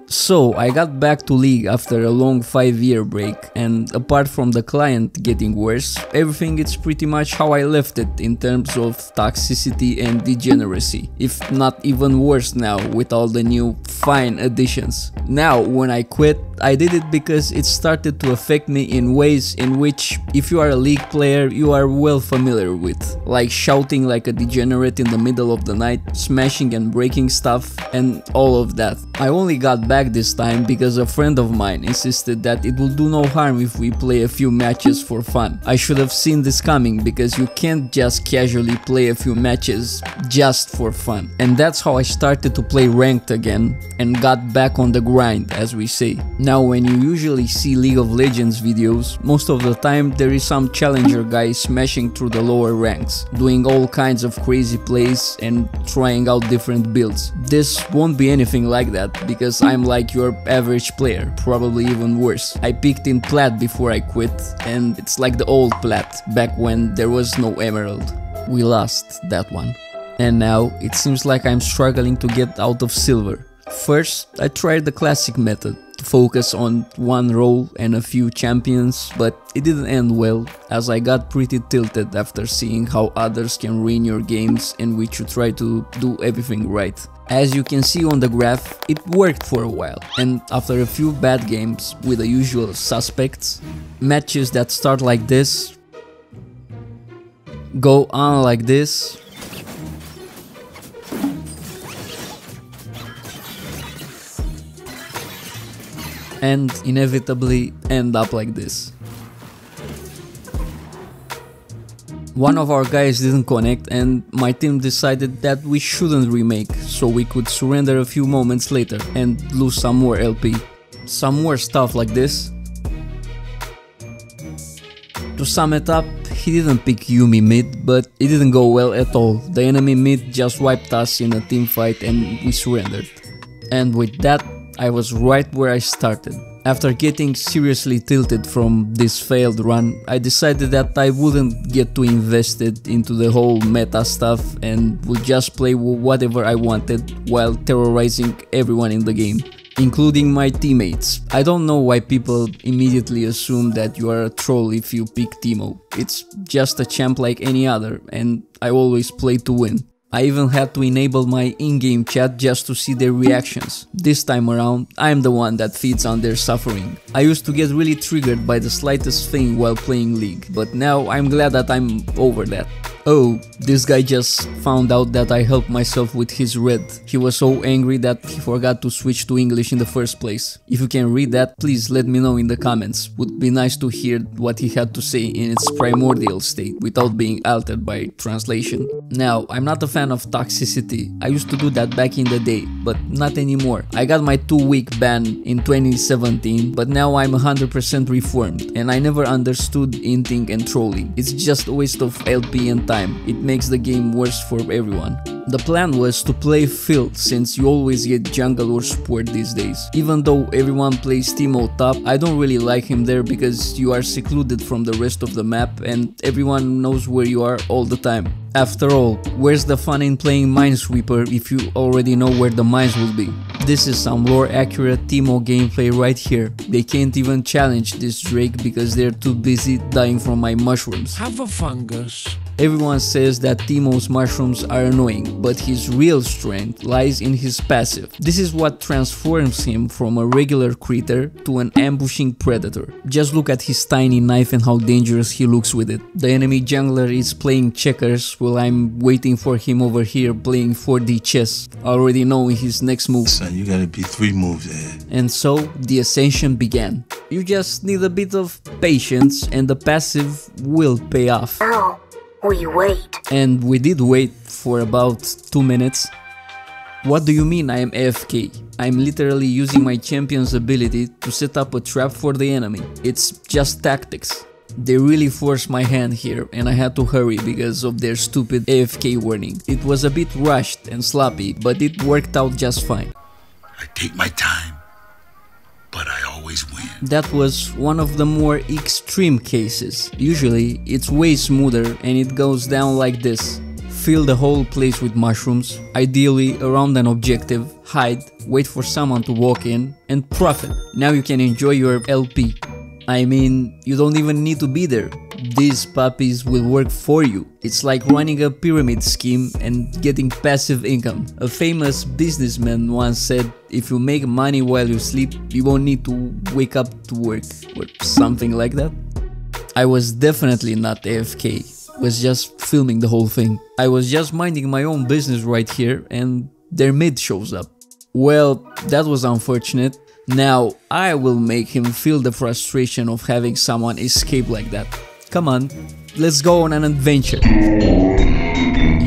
So I got back to League after a long 5-year break, and apart from the client getting worse, everything is pretty much how I left it in terms of toxicity and degeneracy, if not even worse now with all the new fine additions. Now when I quit, I did it because it started to affect me in ways in which, if you are a League player, you are well familiar with, like shouting like a degenerate in the middle of the night, smashing and breaking stuff, and all of that. I only got back this time because a friend of mine insisted that it will do no harm if we play a few matches for fun. I should have seen this coming, because you can't just casually play a few matches just for fun. And that's how I started to play ranked again and got back on the grind, as we say. Now when you usually see League of Legends videos, most of the time there is some challenger guy smashing through the lower ranks, doing all kinds of crazy plays and trying out different builds. This won't be anything like that, because I'm like your average player, probably even worse. I peaked in Plat before I quit, and it's like the old Plat, back when there was no Emerald. We lost that one. And now it seems like I'm struggling to get out of Silver. First, I tried the classic method, to focus on one role and a few champions, but it didn't end well, as I got pretty tilted after seeing how others can ruin your games in which you try to do everything right. As you can see on the graph, it worked for a while, and after a few bad games with the usual suspects, matches that start like this, go on like this, and inevitably end up like this. One of our guys didn't connect, and my team decided that we shouldn't remake, so we could surrender a few moments later and lose some more LP. Some more stuff like this. To sum it up, he didn't pick Yuumi mid, but it didn't go well at all. The enemy mid just wiped us in a team fight and we surrendered. And with that, I was right where I started. After getting seriously tilted from this failed run, I decided that I wouldn't get too invested into the whole meta stuff and would just play whatever I wanted while terrorizing everyone in the game, including my teammates. I don't know why people immediately assume that you are a troll if you pick Teemo. It's just a champ like any other, and I always play to win. I even had to enable my in-game chat just to see their reactions. This time around, I'm the one that feeds on their suffering. I used to get really triggered by the slightest thing while playing League, but now I'm glad that I'm over that. Oh, this guy just found out that I helped myself with his red. He was so angry that he forgot to switch to English in the first place. If you can read that, please let me know in the comments. Would be nice to hear what he had to say in its primordial state without being altered by translation. Now, I'm not a fan of toxicity. I used to do that back in the day, but not anymore. I got my 2-week ban in 2017, but now I'm 100% reformed, and I never understood inting and trolling. It's just a waste of LP and time. It makes the game worse for everyone. The plan was to play Phil, since you always get jungle or support these days. Even though everyone plays Teemo top, I don't really like him there because you are secluded from the rest of the map and everyone knows where you are all the time. After all, where's the fun in playing Minesweeper if you already know where the mines will be? This is some lore accurate Teemo gameplay right here. They can't even challenge this Drake because they're too busy dying from my mushrooms. Have a fungus. Everyone says that Teemo's mushrooms are annoying, but his real strength lies in his passive. This is what transforms him from a regular critter to an ambushing predator. Just look at his tiny knife and how dangerous he looks with it. The enemy jungler is playing checkers while I'm waiting for him over here playing 4D chess, already knowing his next move. Son, you gotta be 3 moves ahead. And so the ascension began. You just need a bit of patience and the passive will pay off. Now, we wait. And we did wait for about 2 minutes. What do you mean I am AFK? I'm literally using my champion's ability to set up a trap for the enemy. It's just tactics. They really forced my hand here and I had to hurry because of their stupid AFK warning. It was a bit rushed and sloppy, but it worked out just fine. I take my time, but I always win. That was one of the more extreme cases. Usually it's way smoother and it goes down like this. fill the whole place with mushrooms, ideally around an objective, hide, wait for someone to walk in, and profit. Now you can enjoy your LP. I mean, you don't even need to be there. These puppies will work for you. It's like running a pyramid scheme and getting passive income. A famous businessman once said, if you make money while you sleep, you won't need to wake up to work, or something like that. I was definitely not AFK, was just filming the whole thing. I was just minding my own business right here and their mid shows up. Well, that was unfortunate. Now I will make him feel the frustration of having someone escape like that. Come on, let's go on an adventure.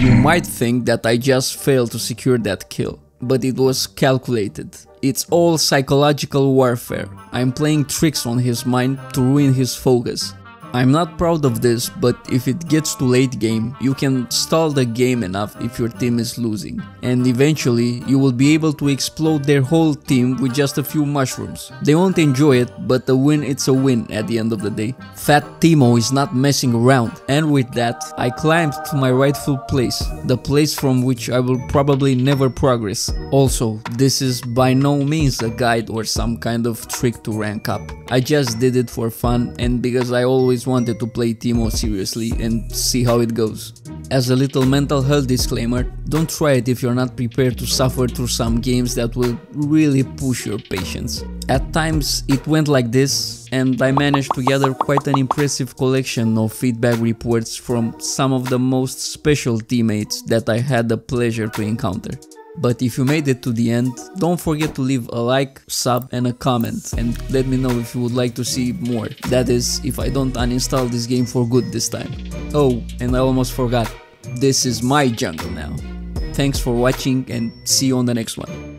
You might think that I just failed to secure that kill, but it was calculated. It's all psychological warfare. I'm playing tricks on his mind to ruin his focus. I'm not proud of this, but if it gets to late game, you can stall the game enough if your team is losing, and eventually you will be able to explode their whole team with just a few mushrooms. They won't enjoy it, but a win, it's a win at the end of the day. Fat Teemo is not messing around, and with that, I climbed to my rightful place, the place from which I will probably never progress. Also, this is by no means a guide or some kind of trick to rank up. I just did it for fun and because I always wanted to play Teemo seriously and see how it goes. As a little mental health disclaimer, don't try it if you're not prepared to suffer through some games that will really push your patience. At times it went like this, and I managed to gather quite an impressive collection of feedback reports from some of the most special teammates that I had the pleasure to encounter. But if you made it to the end, don't forget to leave a like, sub and a comment, and let me know if you would like to see more. That is, if I don't uninstall this game for good this time. Oh, and I almost forgot, this is my jungle now. Thanks for watching and see you on the next one.